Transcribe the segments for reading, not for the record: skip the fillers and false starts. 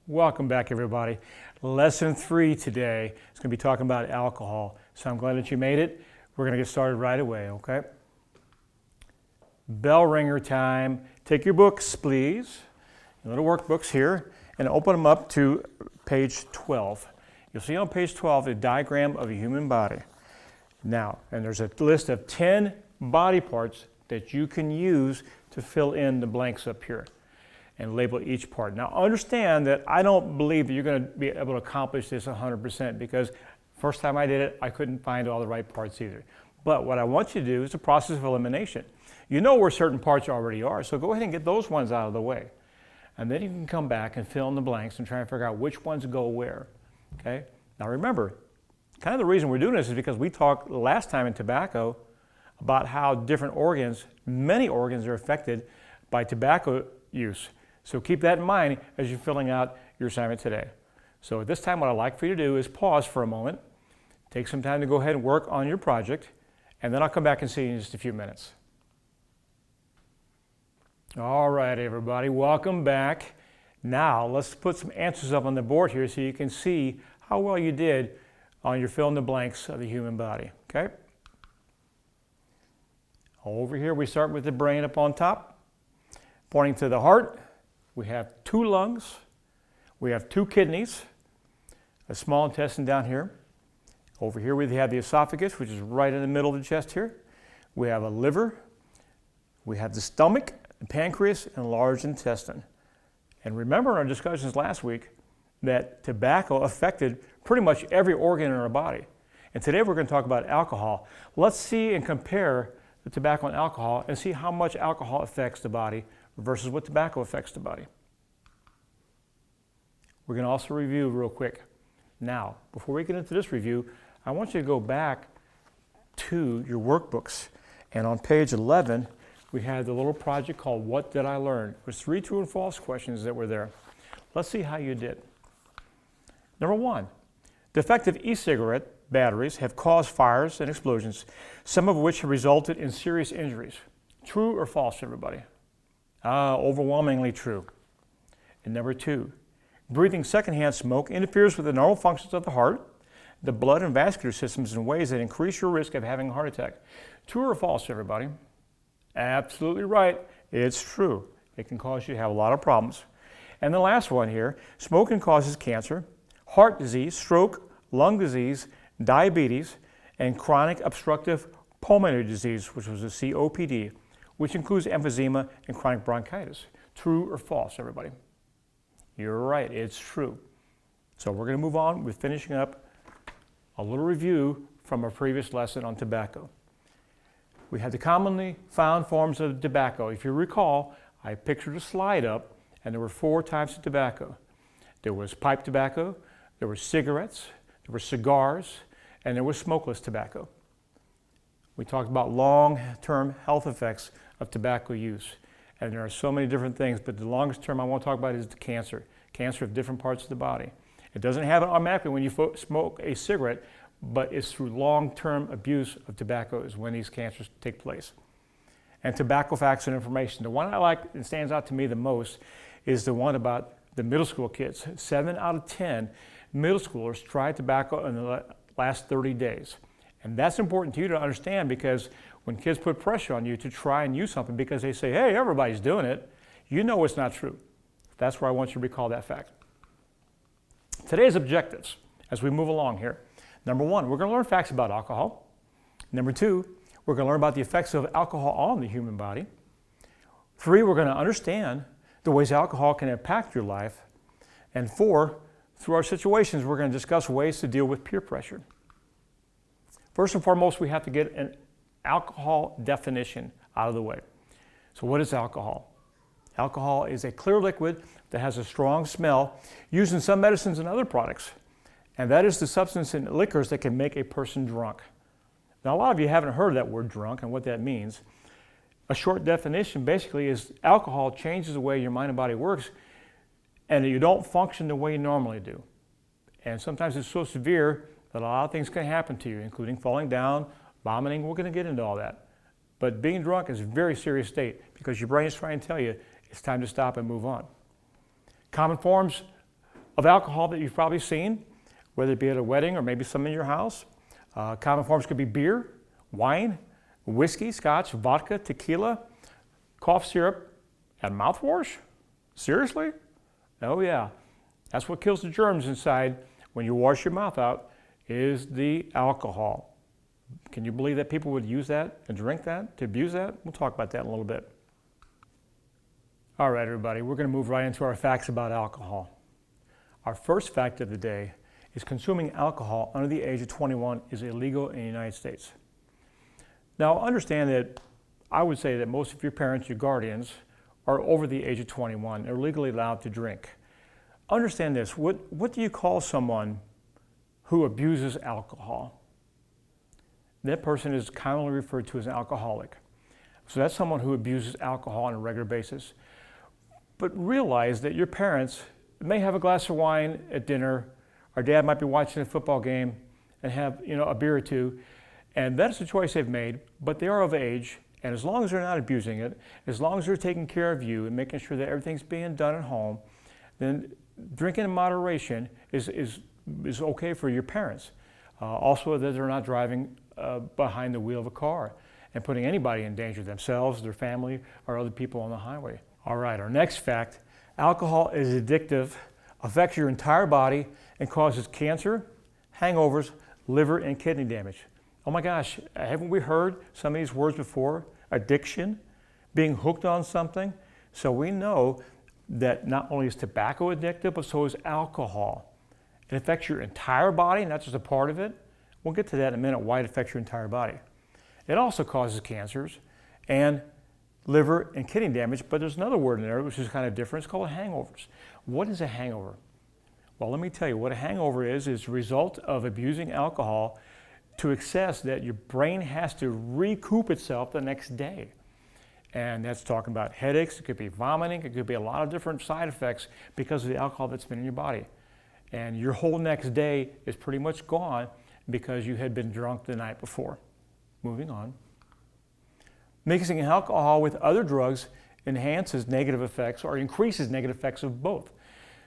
Welcome back, everybody. Lesson 3 today is going to be talking about alcohol. So I'm glad that you made it. We're going to get started right away, okay? Bell ringer time. Take your books, please, your little workbooks here, and open them up to page 12. You'll see on page 12 a diagram of a human body. Now, and there's a list of 10 body parts that you can use to fill in the blanks up here and label each part. Now understand that I don't believe that you're going to be able to accomplish this 100% because first time I did it, I couldn't find all the right parts either. But what I want you to do is the process of elimination. You know where certain parts already are, so go ahead and get those ones out of the way. And then you can come back and fill in the blanks and try and figure out which ones go where, okay? Now remember, kind of the reason we're doing this is because we talked last time in tobacco about how different organs, many organs are affected by tobacco use. So keep that in mind as you're filling out your assignment today. So at this time, what I'd like for you to do is pause for a moment, take some time to go ahead and work on your project, and then I'll come back and see you in just a few minutes. All right, everybody, welcome back. Now, let's put some answers up on the board here so you can see how well you did on your fill in the blanks of the human body, okay? Over here, we start with the brain up on top, pointing to the heart. We have 2 lungs, we have 2 kidneys, a small intestine down here. Over here we have the esophagus, which is right in the middle of the chest here. We have a liver, we have the stomach, the pancreas, and large intestine. And remember in our discussions last week that tobacco affected pretty much every organ in our body. And today we're going to talk about alcohol. Let's see and compare the tobacco and alcohol and see how much alcohol affects the body versus what tobacco affects the body. We're going to also review real quick. Now, before we get into this review, I want you to go back to your workbooks. And on page 11, we had the little project called What Did I Learn? It was 3 true and false questions that were there. Let's see how you did. Number 1, defective e-cigarette batteries have caused fires and explosions, some of which have resulted in serious injuries. True or false, everybody? Overwhelmingly true. And number 2, breathing secondhand smoke interferes with the normal functions of the heart, the blood and vascular systems in ways that increase your risk of having a heart attack. True or false, everybody? Absolutely right. It's true. It can cause you to have a lot of problems. And the last one here, smoking causes cancer, heart disease, stroke, lung disease, diabetes, and chronic obstructive pulmonary disease, which was a COPD, which includes emphysema and chronic bronchitis. True or false, everybody? You're right, it's true. So we're going to move on with finishing up a little review from our previous lesson on tobacco. We had the commonly found forms of tobacco. If you recall, I pictured a slide up, and there were 4 types of tobacco. There was pipe tobacco, there were cigarettes, there were cigars, and there was smokeless tobacco. We talked about long-term health effects of tobacco use. And there are so many different things, but the longest term I want to talk about is the cancer of different parts of the body. It doesn't happen automatically when you smoke a cigarette, but it's through long-term abuse of tobacco is when these cancers take place. And tobacco facts and information. The one I like and stands out to me the most is the one about the middle school kids. 7 out of 10 middle schoolers tried tobacco in the last 30 days. And that's important to you to understand because when kids put pressure on you to try and use something because they say, hey, everybody's doing it, you know it's not true. That's where I want you to recall that fact. Today's objectives as we move along here. Number 1, we're going to learn facts about alcohol. Number 2, we're going to learn about the effects of alcohol on the human body. 3, we're going to understand the ways alcohol can impact your life. And 4, through our situations, we're going to discuss ways to deal with peer pressure. First and foremost, we have to get an alcohol definition out of the way. So what is alcohol? Alcohol is a clear liquid that has a strong smell used in some medicines and other products. And that is the substance in liquors that can make a person drunk. Now, a lot of you haven't heard that word drunk and what that means. A short definition basically is alcohol changes the way your mind and body works and you don't function the way you normally do. And sometimes it's so severe that a lot of things can happen to you, including falling down, vomiting. We're going to get into all that. But being drunk is a very serious state because your brain is trying to tell you it's time to stop and move on. Common forms of alcohol that you've probably seen, whether it be at a wedding or maybe some in your house. Common forms could be beer, wine, whiskey, scotch, vodka, tequila, cough syrup, and mouthwash? Seriously? Oh yeah, that's what kills the germs inside when you wash your mouth out, is the alcohol. Can you believe that people would use that and drink that, to abuse that? We'll talk about that in a little bit. All right, everybody, we're going to move right into our facts about alcohol. Our first fact of the day is consuming alcohol under the age of 21 is illegal in the United States. Now, understand that I would say that most of your parents, your guardians, are over the age of 21. They're legally allowed to drink. Understand this, what do you call someone who abuses alcohol? That person is commonly referred to as an alcoholic. So that's someone who abuses alcohol on a regular basis. But realize that your parents may have a glass of wine at dinner, or dad might be watching a football game and have a beer or two, and that's a choice they've made, but they are of age, and as long as they're not abusing it, as long as they're taking care of you and making sure that everything's being done at home, then drinking in moderation is okay for your parents. Also, that they're not driving behind the wheel of a car and putting anybody in danger, themselves, their family, or other people on the highway. All right, our next fact, alcohol is addictive, affects your entire body, and causes cancer, hangovers, liver, and kidney damage. Oh my gosh, haven't we heard some of these words before? Addiction, being hooked on something. So we know that not only is tobacco addictive, but so is alcohol. It affects your entire body, not just a part of it. We'll get to that in a minute, why it affects your entire body. It also causes cancers and liver and kidney damage, but there's another word in there which is kind of different. It's called hangovers. What is a hangover? Well, let me tell you, what a hangover is the result of abusing alcohol to excess that your brain has to recoup itself the next day. And that's talking about headaches, it could be vomiting, it could be a lot of different side effects because of the alcohol that's been in your body. And your whole next day is pretty much gone because you had been drunk the night before. Moving on. Mixing alcohol with other drugs enhances negative effects or increases negative effects of both.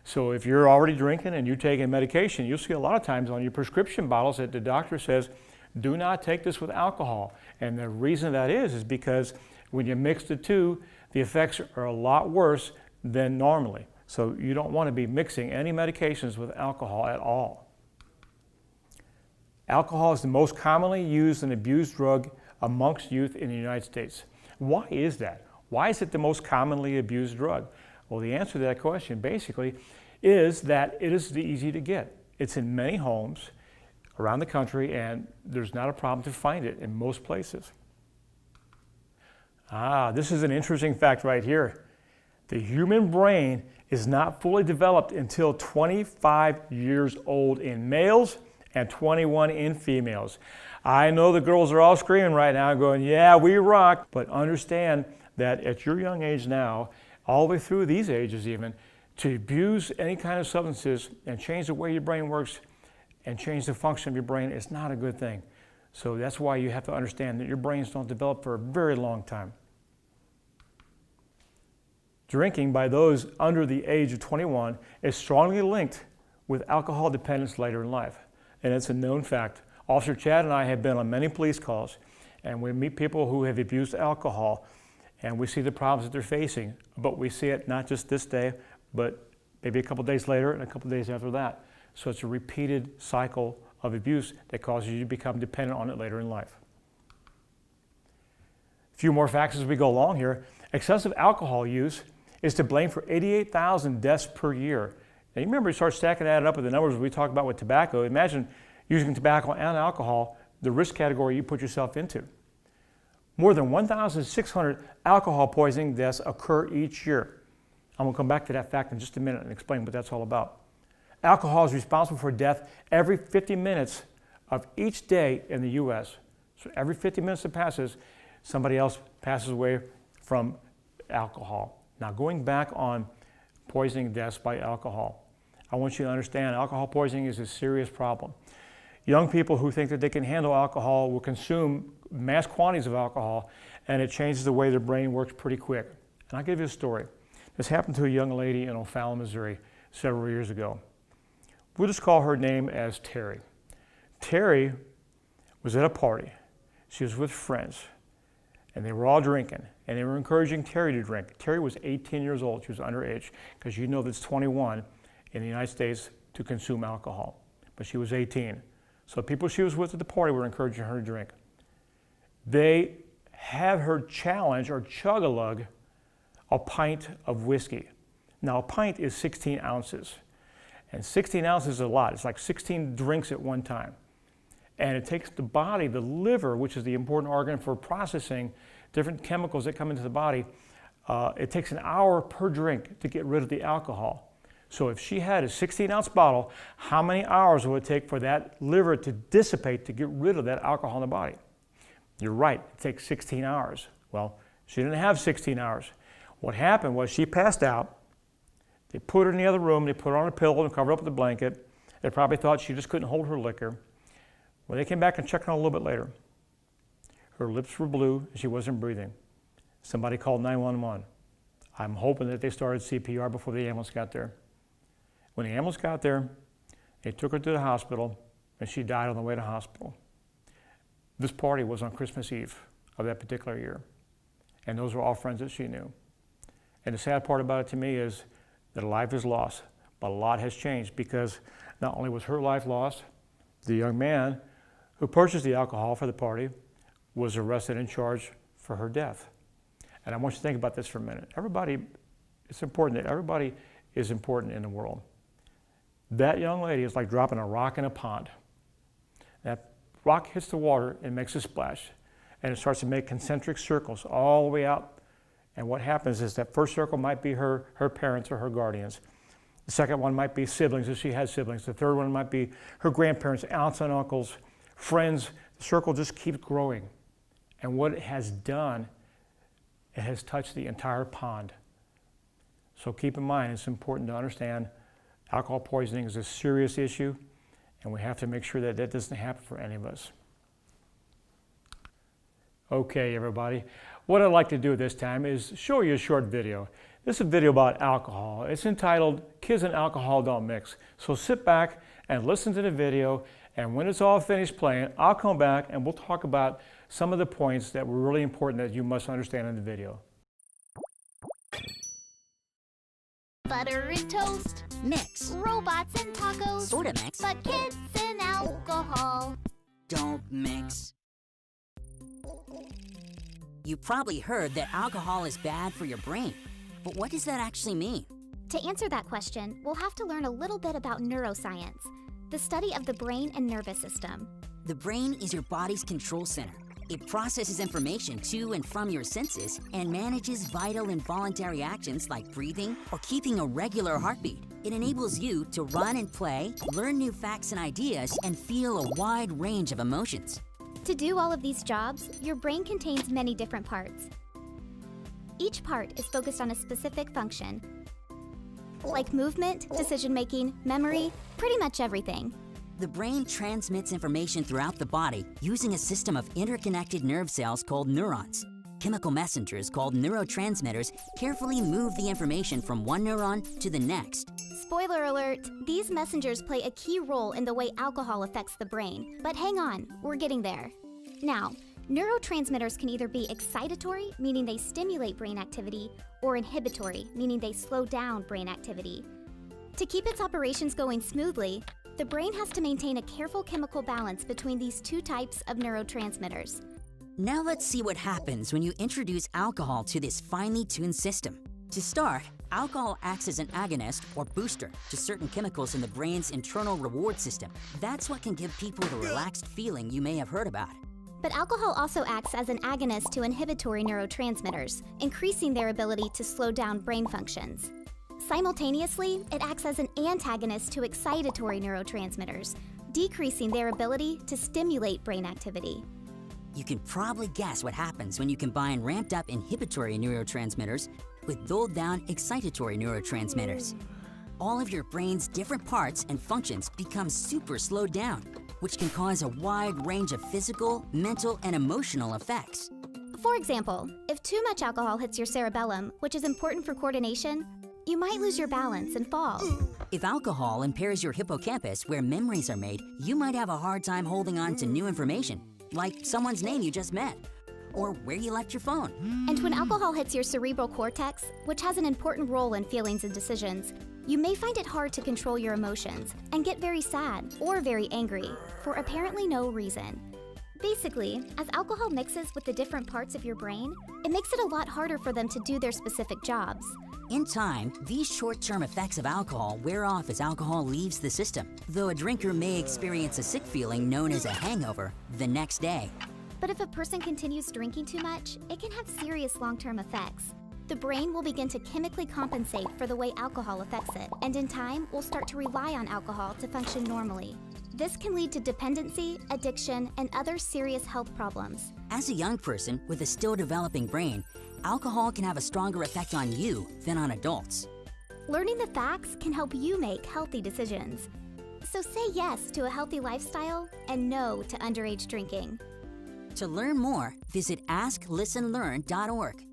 So if you're already drinking and you're taking medication, you'll see a lot of times on your prescription bottles that the doctor says, do not take this with alcohol. And the reason that is because when you mix the two, the effects are a lot worse than normally. So you don't want to be mixing any medications with alcohol at all. Alcohol is the most commonly used and abused drug amongst youth in the United States. Why is that? Why is it the most commonly abused drug? Well, the answer to that question basically is that it is easy to get. It's in many homes around the country, and there's not a problem to find it in most places. This is an interesting fact right here. The human brain is not fully developed until 25 years old in males and 21 in females. I know the girls are all screaming right now going, yeah, we rock, but understand that at your young age now, all the way through these ages even, to abuse any kind of substances and change the way your brain works and change the function of your brain is not a good thing. So that's why you have to understand that your brains don't develop for a very long time. Drinking by those under the age of 21 is strongly linked with alcohol dependence later in life. And it's a known fact. Officer Chad and I have been on many police calls, and we meet people who have abused alcohol, and we see the problems that they're facing. But we see it not just this day, but maybe a couple days later and a couple days after that. So it's a repeated cycle of abuse that causes you to become dependent on it later in life. A few more facts as we go along here. Excessive alcohol use is to blame for 88,000 deaths per year. Now you remember, you start stacking that up with the numbers we talked about with tobacco. Imagine using tobacco and alcohol, the risk category you put yourself into. More than 1,600 alcohol poisoning deaths occur each year. I'm going to come back to that fact in just a minute and explain what that's all about. Alcohol is responsible for death every 50 minutes of each day in the U.S. So every 50 minutes that passes, somebody else passes away from alcohol. Now going back on poisoning deaths by alcohol, I want you to understand alcohol poisoning is a serious problem. Young people who think that they can handle alcohol will consume mass quantities of alcohol, and it changes the way their brain works pretty quick. And I'll give you a story. This happened to a young lady in O'Fallon, Missouri several years ago. We'll just call her name as Terry. Terry was at a party. She was with friends, and they were all drinking, and they were encouraging Terry to drink. Terry was 18 years old. She was underage, because you know that it's 21 in the United States to consume alcohol, but she was 18. So people she was with at the party were encouraging her to drink. They have her challenge or chug-a-lug a pint of whiskey. Now, a pint is 16 ounces, and 16 ounces is a lot. It's like 16 drinks at one time. And it takes the body, the liver, which is the important organ for processing different chemicals that come into the body, it takes an hour per drink to get rid of the alcohol. So if she had a 16-ounce bottle, how many hours would it take for that liver to dissipate to get rid of that alcohol in the body? You're right, it takes 16 hours. Well, she didn't have 16 hours. What happened was she passed out. They put her in the other room, they put her on a pillow and covered up with a blanket. They probably thought she just couldn't hold her liquor. When they came back and checked on her a little bit later, her lips were blue and she wasn't breathing. Somebody called 911. I'm hoping that they started CPR before the ambulance got there. When the ambulance got there, they took her to the hospital and she died on the way to the hospital. This party was on Christmas Eve of that particular year. And those were all friends that she knew. And the sad part about it to me is that a life is lost, but a lot has changed, because not only was her life lost, the young man who purchased the alcohol for the party was arrested and charged for her death. And I want you to think about this for a minute. It's important that everybody is important in the world. That young lady is like dropping a rock in a pond. That rock hits the water and makes a splash, and it starts to make concentric circles all the way out. And what happens is that first circle might be her parents or her guardians. The second one might be siblings, if she has siblings. The third one might be her grandparents, aunts and uncles, friends. The circle just keeps growing. And what it has done, it has touched the entire pond. So keep in mind, it's important to understand alcohol poisoning is a serious issue, and we have to make sure that that doesn't happen for any of us. Okay, everybody. What I'd like to do this time is show you a short video. This is a video about alcohol. It's entitled, Kids and Alcohol Don't Mix. So sit back and listen to the video, and when it's all finished playing, I'll come back and we'll talk about some of the points that were really important that you must understand in the video. Butter and toast, Mix. robots and tacos, Sorta mix. but kids and alcohol. Don't mix. You probably heard that alcohol is bad for your brain. But what does that actually mean? To answer that question, we'll have to learn a little bit about neuroscience, the study of the brain and nervous system. The brain is your body's control center. It processes information to and from your senses and manages vital and voluntary actions like breathing or keeping a regular heartbeat. It enables you to run and play, learn new facts and ideas, and feel a wide range of emotions. To do all of these jobs, your brain contains many different parts. Each part is focused on a specific function, like movement, decision-making, memory, pretty much everything. The brain transmits information throughout the body using a system of interconnected nerve cells called neurons. Chemical messengers called neurotransmitters carefully move the information from one neuron to the next. Spoiler alert, these messengers play a key role in the way alcohol affects the brain. But hang on, we're getting there. Now, neurotransmitters can either be excitatory, meaning they stimulate brain activity, or inhibitory, meaning they slow down brain activity. To keep its operations going smoothly, the brain has to maintain a careful chemical balance between these two types of neurotransmitters. Now let's see what happens when you introduce alcohol to this finely tuned system. To start, alcohol acts as an agonist or booster to certain chemicals in the brain's internal reward system. That's what can give people the relaxed feeling you may have heard about. But alcohol also acts as an agonist to inhibitory neurotransmitters, increasing their ability to slow down brain functions. Simultaneously, it acts as an antagonist to excitatory neurotransmitters, decreasing their ability to stimulate brain activity. You can probably guess what happens when you combine ramped up inhibitory neurotransmitters with dulled down excitatory neurotransmitters. All of your brain's different parts and functions become super slowed down, which can cause a wide range of physical, mental, and emotional effects. For example, if too much alcohol hits your cerebellum, which is important for coordination, You might lose your balance and fall. If alcohol impairs your hippocampus where memories are made, you might have a hard time holding on to new information, like someone's name you just met, or where you left your phone. And when alcohol hits your cerebral cortex, which has an important role in feelings and decisions, you may find it hard to control your emotions and get very sad or very angry for apparently no reason. Basically, as alcohol mixes with the different parts of your brain, it makes it a lot harder for them to do their specific jobs. In time, these short-term effects of alcohol wear off as alcohol leaves the system, though a drinker may experience a sick feeling known as a hangover the next day. But if a person continues drinking too much, it can have serious long-term effects. The brain will begin to chemically compensate for the way alcohol affects it, and in time, will start to rely on alcohol to function normally. This can lead to dependency, addiction, and other serious health problems. As a young person with a still developing brain, alcohol can have a stronger effect on you than on adults. Learning the facts can help you make healthy decisions. So say yes to a healthy lifestyle and no to underage drinking. To learn more, visit asklistenlearn.org.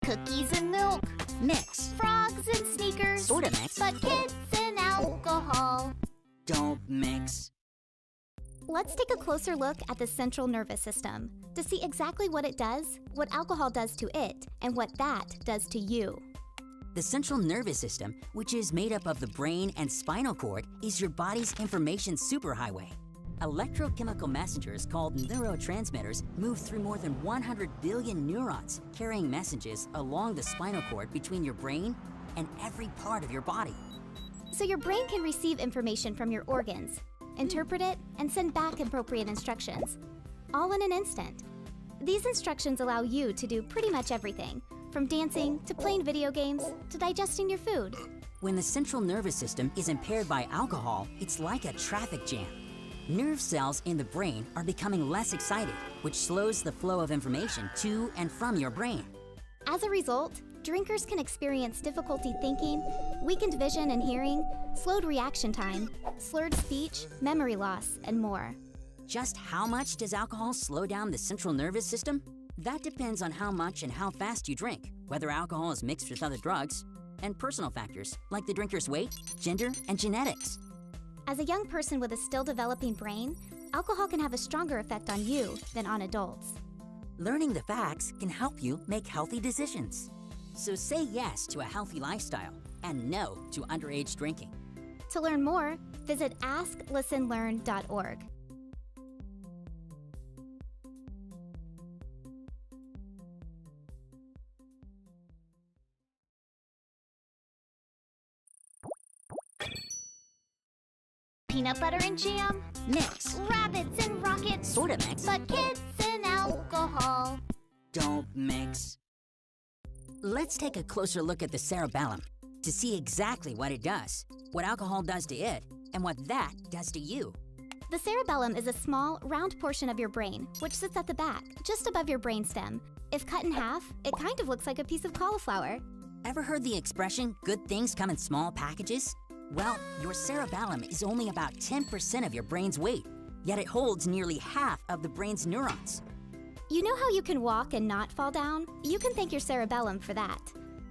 Cookies and milk, Mix. frogs and sneakers, Sorta mix. but kids and alcohol. Don't mix. Let's take a closer look at the central nervous system to see exactly what it does, what alcohol does to it, and what that does to you. The central nervous system, which is made up of the brain and spinal cord, is your body's information superhighway. Electrochemical messengers called neurotransmitters move through more than 100 billion neurons, carrying messages along the spinal cord between your brain and every part of your body. So your brain can receive information from your organs, interpret it, and send back appropriate instructions, all in an instant. These instructions allow you to do pretty much everything, from dancing to playing video games to digesting your food. When the central nervous system is impaired by alcohol, it's like a traffic jam. Nerve cells in the brain are becoming less excited, which slows the flow of information to and from your brain. As a result, drinkers can experience difficulty thinking, weakened vision and hearing, slowed reaction time, slurred speech, memory loss, and more. Just how much does alcohol slow down the central nervous system? That depends on how much and how fast you drink, whether alcohol is mixed with other drugs, and personal factors like the drinker's weight, gender, and genetics. As a young person with a still developing brain, alcohol can have a stronger effect on you than on adults. Learning the facts can help you make healthy decisions. So say yes to a healthy lifestyle and no to underage drinking. To learn more, visit asklistenlearn.org. Peanut butter and jam, Mix. rabbits and rockets, Sorta mix. but kids and alcohol. Don't mix. Let's take a closer look at the cerebellum to see exactly what it does, what alcohol does to it, and what that does to you. The cerebellum is a small, round portion of your brain, which sits at the back, just above your brainstem. If cut in half, it kind of looks like a piece of cauliflower. Ever heard the expression, good things come in small packages? Well, your cerebellum is only about 10% of your brain's weight, yet it holds nearly half of the brain's neurons. You know how you can walk and not fall down? You can thank your cerebellum for that.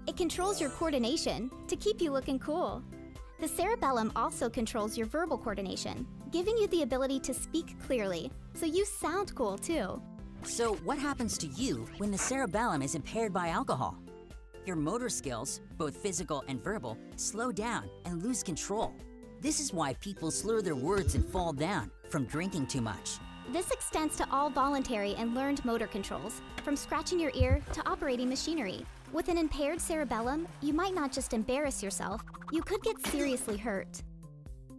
It controls your coordination to keep you looking cool. The cerebellum also controls your verbal coordination, giving you the ability to speak clearly, so you sound cool too. So what happens to you when the cerebellum is impaired by alcohol? Your motor skills, both physical and verbal, slow down and lose control. This is why people slur their words and fall down from drinking too much. This extends to all voluntary and learned motor controls, from scratching your ear to operating machinery. With an impaired cerebellum, you might not just embarrass yourself, you could get seriously hurt.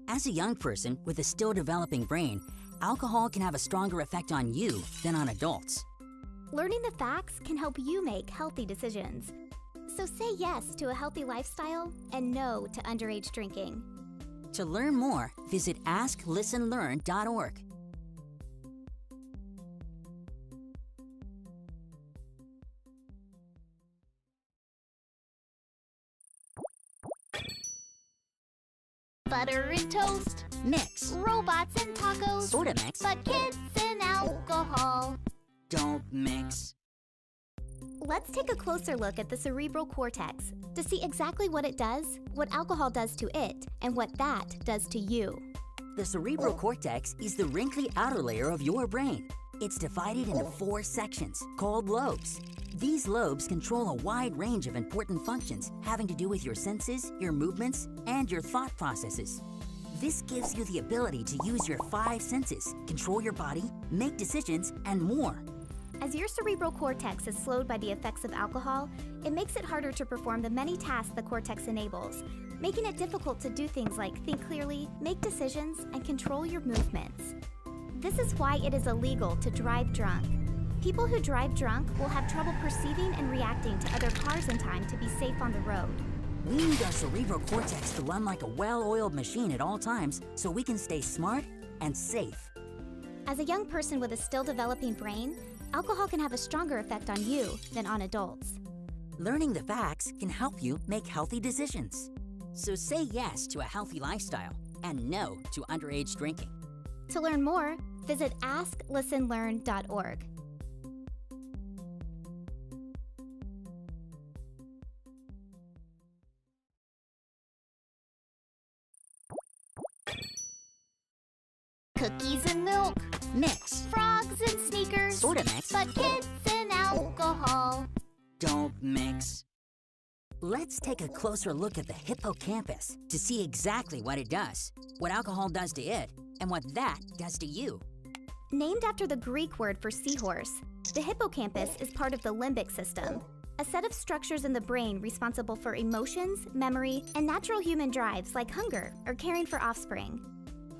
As a young person with a still developing brain, alcohol can have a stronger effect on you than on adults. Learning the facts can help you make healthy decisions. So say yes to a healthy lifestyle and no to underage drinking. To learn more, visit asklistenlearn.org. butter and toast, Mix. robots and tacos, Sorta mix. but kids and alcohol. Don't mix. Let's take a closer look at the cerebral cortex to see exactly what it does, what alcohol does to it, and what that does to you. The cerebral cortex is the wrinkly outer layer of your brain. It's divided into 4 sections called lobes. These lobes control a wide range of important functions having to do with your senses, your movements, and your thought processes. This gives you the ability to use your 5 senses, control your body, make decisions, and more. As your cerebral cortex is slowed by the effects of alcohol, it makes it harder to perform the many tasks the cortex enables, making it difficult to do things like think clearly, make decisions, and control your movements. This is why it is illegal to drive drunk. People who drive drunk will have trouble perceiving and reacting to other cars in time to be safe on the road. We need our cerebral cortex to run like a well-oiled machine at all times so we can stay smart and safe. As a young person with a still developing brain, alcohol can have a stronger effect on you than on adults. Learning the facts can help you make healthy decisions. So say yes to a healthy lifestyle and no to underage drinking. To learn more, visit asklistenlearn.org. Cookies and milk, Mix. frogs and sneakers, Sorta mix. but kids and alcohol. Don't mix. Let's take a closer look at the hippocampus to see exactly what it does, what alcohol does to it, and what that does to you. Named after the Greek word for seahorse, the hippocampus is part of the limbic system, a set of structures in the brain responsible for emotions, memory, and natural human drives like hunger or caring for offspring.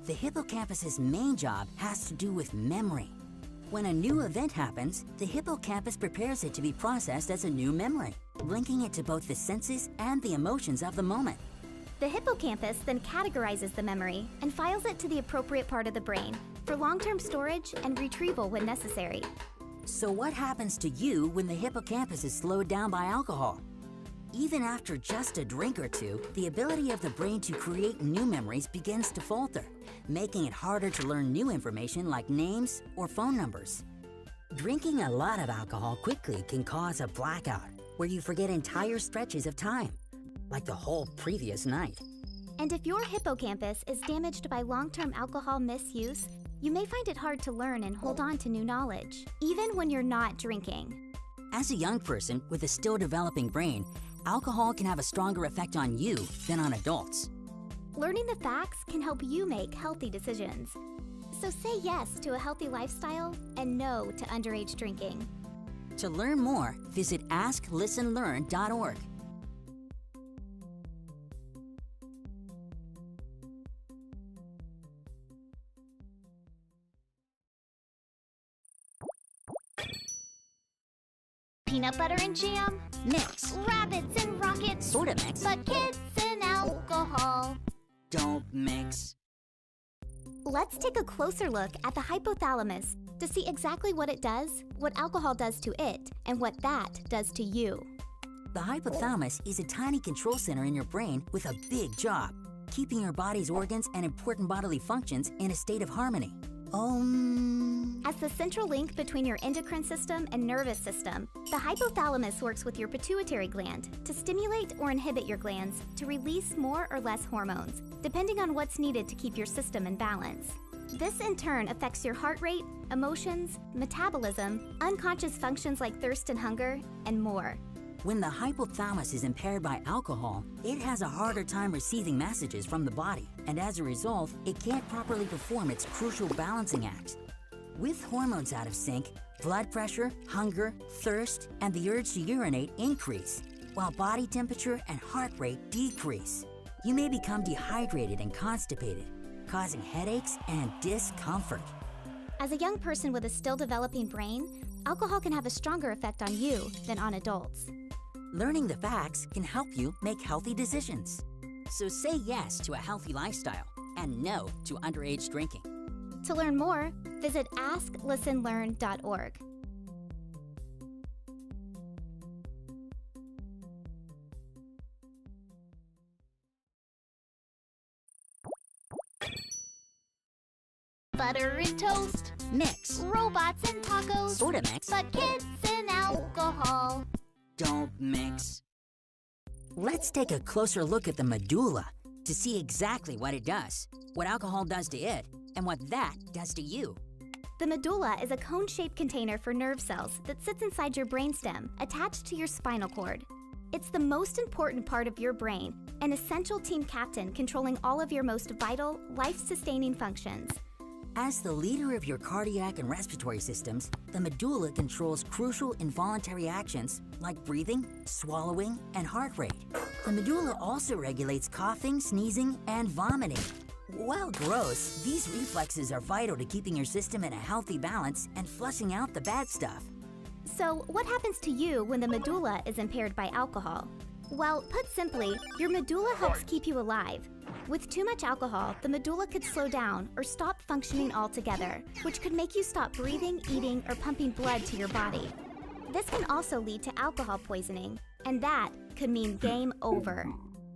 The hippocampus's main job has to do with memory. When a new event happens, the hippocampus prepares it to be processed as a new memory, linking it to both the senses and the emotions of the moment. The hippocampus then categorizes the memory and files it to the appropriate part of the brain for long-term storage and retrieval when necessary. So what happens to you when the hippocampus is slowed down by alcohol? Even after just a drink or two, the ability of the brain to create new memories begins to falter, making it harder to learn new information like names or phone numbers. Drinking a lot of alcohol quickly can cause a blackout, where you forget entire stretches of time, like the whole previous night. And if your hippocampus is damaged by long-term alcohol misuse, you may find it hard to learn and hold on to new knowledge, even when you're not drinking. As a young person with a still developing brain, alcohol can have a stronger effect on you than on adults. Learning the facts can help you make healthy decisions. So say yes to a healthy lifestyle and no to underage drinking. To learn more, visit asklistenlearn.org. Peanut butter and jam, Mix. rabbits and rockets, Sorta mix. but kids and alcohol. Don't mix. Let's take a closer look at the hypothalamus to see exactly what it does, what alcohol does to it, and what that does to you. The hypothalamus is a tiny control center in your brain with a big job, keeping your body's organs and important bodily functions in a state of harmony. As the central link between your endocrine system and nervous system, the hypothalamus works with your pituitary gland to stimulate or inhibit your glands to release more or less hormones, depending on what's needed to keep your system in balance. This in turn affects your heart rate, emotions, metabolism, unconscious functions like thirst and hunger, and more. When the hypothalamus is impaired by alcohol, it has a harder time receiving messages from the body, and as a result, it can't properly perform its crucial balancing act. With hormones out of sync, blood pressure, hunger, thirst, and the urge to urinate increase, while body temperature and heart rate decrease. You may become dehydrated and constipated, causing headaches and discomfort. As a young person with a still developing brain, alcohol can have a stronger effect on you than on adults. Learning the facts can help you make healthy decisions. So say yes to a healthy lifestyle and no to underage drinking. To learn more, visit asklistenlearn.org. butter and toast, Mix. robots and tacos, Sorta mix. but kids and alcohol. Don't mix. Let's take a closer look at the medulla to see exactly what it does, what alcohol does to it, and what that does to you. The medulla is a cone-shaped container for nerve cells that sits inside your brainstem, attached to your spinal cord. It's the most important part of your brain, an essential team captain controlling all of your most vital, life-sustaining functions. As the leader of your cardiac and respiratory systems, the medulla controls crucial involuntary actions like breathing, swallowing, and heart rate. The medulla also regulates coughing, sneezing, and vomiting. While gross, these reflexes are vital to keeping your system in a healthy balance and flushing out the bad stuff. So, what happens to you when the medulla is impaired by alcohol? Well, put simply, your medulla helps keep you alive. With too much alcohol, the medulla could slow down or stop functioning altogether, which could make you stop breathing, eating, or pumping blood to your body. This can also lead to alcohol poisoning, and that could mean game over.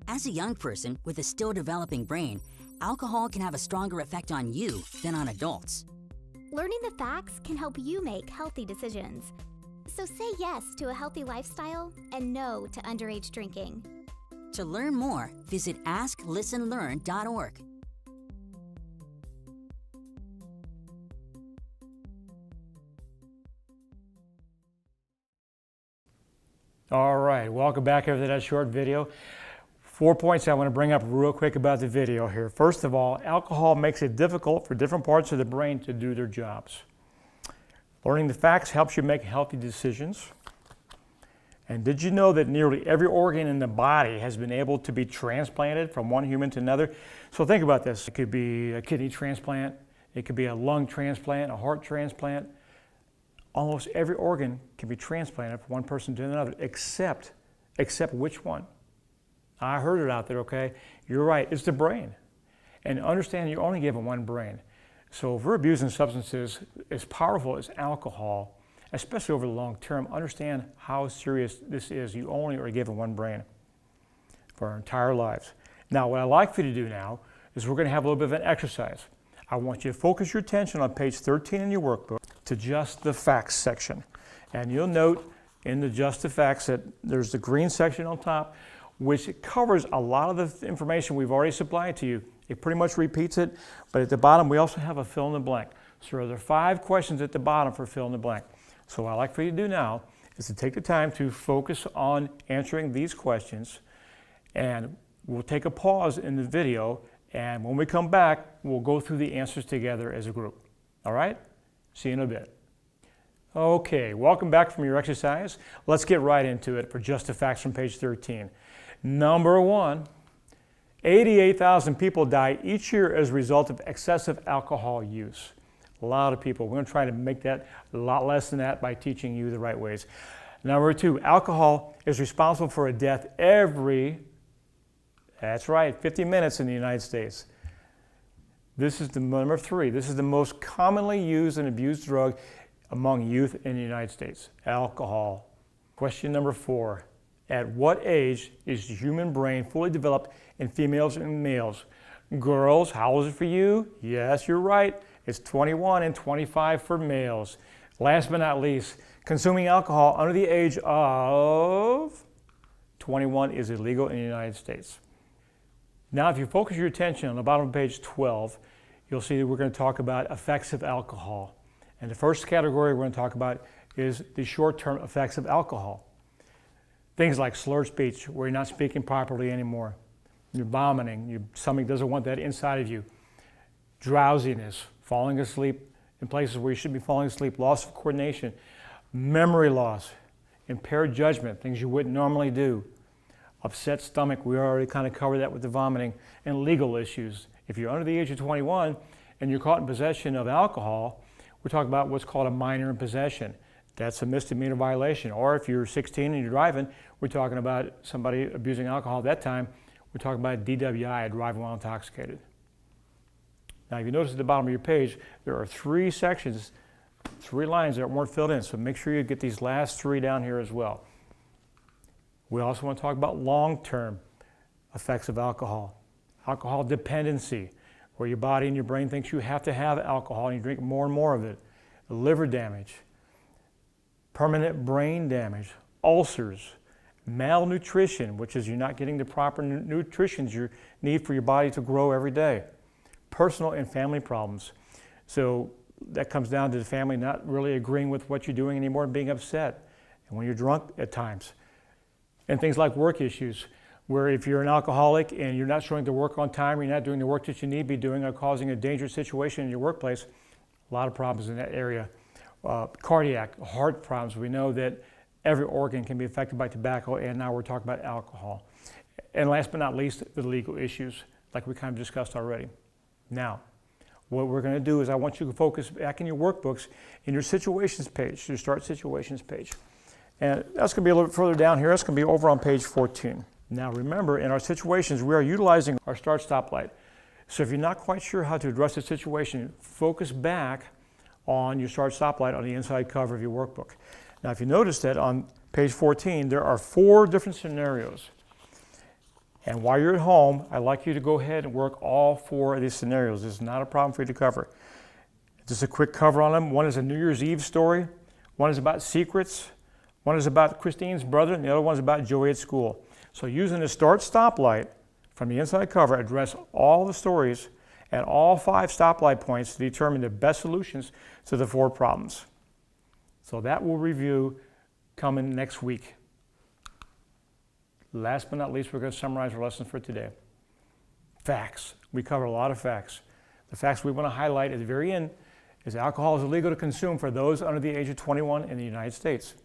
As a young person with a still developing brain, alcohol can have a stronger effect on you than on adults. Learning the facts can help you make healthy decisions. So say yes to a healthy lifestyle and no to underage drinking. To learn more, visit asklistenlearn.org. All right, welcome back after that short video. 4 points I want to bring up real quick about the video here. First of all, alcohol makes it difficult for different parts of the brain to do their jobs. Learning the facts helps you make healthy decisions. And did you know that nearly every organ in the body has been able to be transplanted from one human to another? So think about this. It could be a kidney transplant, it could be a lung transplant, a heart transplant. Almost every organ can be transplanted from one person to another, except which one? I heard it out there, okay? You're right, it's the brain. And understand you're only given one brain. So if we're abusing substances as powerful as alcohol, especially over the long term, understand how serious this is. You only are given one brain for our entire lives. Now, what I'd like for you to do now is we're going to have a little bit of an exercise. I want you to focus your attention on page 13 in your workbook to just the facts section. And you'll note in the just the facts that there's the green section on top, which covers a lot of the information we've already supplied to you. It pretty much repeats it, but at the bottom we also have a fill in the blank. So there are 5 questions at the bottom for fill in the blank. So what I'd like for you to do now is to take the time to focus on answering these questions, and we'll take a pause in the video, and when we come back, we'll go through the answers together as a group. All right? See you in a bit. Okay, welcome back from your exercise. Let's get right into it for just the facts from page 13. Number 1, 88,000 people die each year as a result of excessive alcohol use. A lot of people. We're going to try to make that a lot less than that by teaching you the right ways. Number 2, alcohol is responsible for a death every, that's right, 50 minutes in the United States. This is the number 3. This is the most commonly used and abused drug among youth in the United States, alcohol. Question number 4. At what age is the human brain fully developed in females and males? Girls, how old is it for you? Yes, you're right. It's 21 and 25 for males. Last but not least, consuming alcohol under the age of 21 is illegal in the United States. Now, if you focus your attention on the bottom of page 12, you'll see that we're going to talk about effects of alcohol. And the first category we're going to talk about is the short-term effects of alcohol. Things like slurred speech, where you're not speaking properly anymore. You're vomiting, your stomach doesn't want that inside of you. Drowsiness, falling asleep in places where you should be falling asleep, loss of coordination, memory loss, impaired judgment, things you wouldn't normally do. Upset stomach, we already kind of covered that with the vomiting, and legal issues. If you're under the age of 21 and you're caught in possession of alcohol, we're talking about what's called a minor in possession. That's a misdemeanor violation. Or if you're 16 and you're driving, we're talking about somebody abusing alcohol at that time. We're talking about DWI, driving while intoxicated. Now, if you notice at the bottom of your page, there are 3 sections, 3 lines that weren't filled in. So make sure you get these last 3 down here as well. We also want to talk about long-term effects of alcohol. Alcohol dependency, where your body and your brain thinks you have to have alcohol and you drink more and more of it. Liver damage, permanent brain damage, ulcers, malnutrition, which is you're not getting the proper nutrition you need for your body to grow every day, personal and family problems. So that comes down to the family not really agreeing with what you're doing anymore and being upset, and when you're drunk at times. And things like work issues, where if you're an alcoholic and you're not showing the work on time, or you're not doing the work that you need to be doing, or causing a dangerous situation in your workplace, a lot of problems in that area. Cardiac, heart problems. We know that every organ can be affected by tobacco, and now we're talking about alcohol. And last but not least, the legal issues, like we kind of discussed already. Now, what we're going to do is I want you to focus back in your workbooks in your situations page, your start situations page. And that's going to be a little bit further down here. That's going to be over on page 14. Now remember, in our situations, we are utilizing our start stoplight. So if you're not quite sure how to address the situation, focus back on your start stoplight on the inside cover of your workbook. Now if you notice that on page 14, there are 4 different scenarios. And while you're at home, I'd like you to go ahead and work all 4 of these scenarios. This is not a problem for you to cover. Just a quick cover on them. One is a New Year's Eve story. One is about secrets. One is about Christine's brother, and the other one is about Joey at school. So using the start stoplight from the inside cover, address all the stories at all 5 stoplight points to determine the best solutions to the 4 problems. So that will review coming next week. Last but not least, we're going to summarize our lesson for today. Facts. We cover a lot of facts. The facts we want to highlight at the very end is alcohol is illegal to consume for those under the age of 21 in the United States.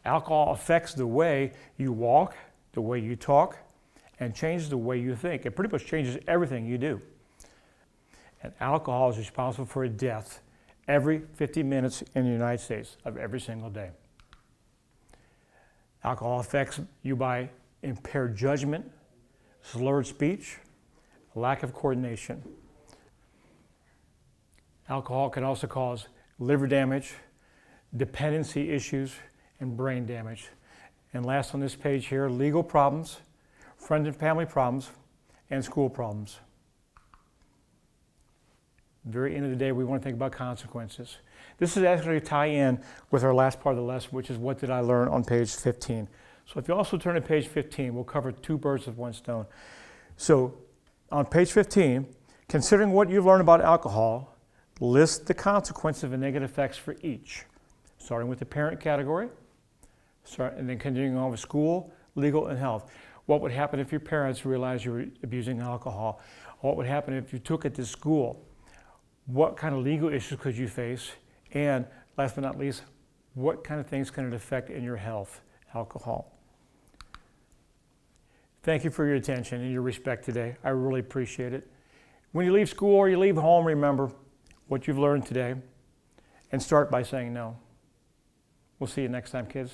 Alcohol affects the way you walk, the way you talk, and changes the way you think. It pretty much changes everything you do. And alcohol is responsible for a death every 50 minutes in the United States of every single day. Alcohol affects you by impaired judgment, slurred speech, lack of coordination. Alcohol can also cause liver damage, dependency issues, and brain damage. And last on this page here, legal problems, friend and family problems, and school problems. At the very end of the day, we want to think about consequences. This is actually tie in with our last part of the lesson, which is what did I learn on page 15. So if you also turn to page 15, we'll cover 2 birds with 1 stone. So on page 15, considering what you've learned about alcohol, list the consequences and negative effects for each, starting with the parent category, and then continuing on with school, legal, and health. What would happen if your parents realized you were abusing alcohol? What would happen if you took it to school? What kind of legal issues could you face? And last but not least, what kind of things can it affect in your health, alcohol? Thank you for your attention and your respect today. I really appreciate it. When you leave school or you leave home, remember what you've learned today and start by saying no. We'll see you next time, kids.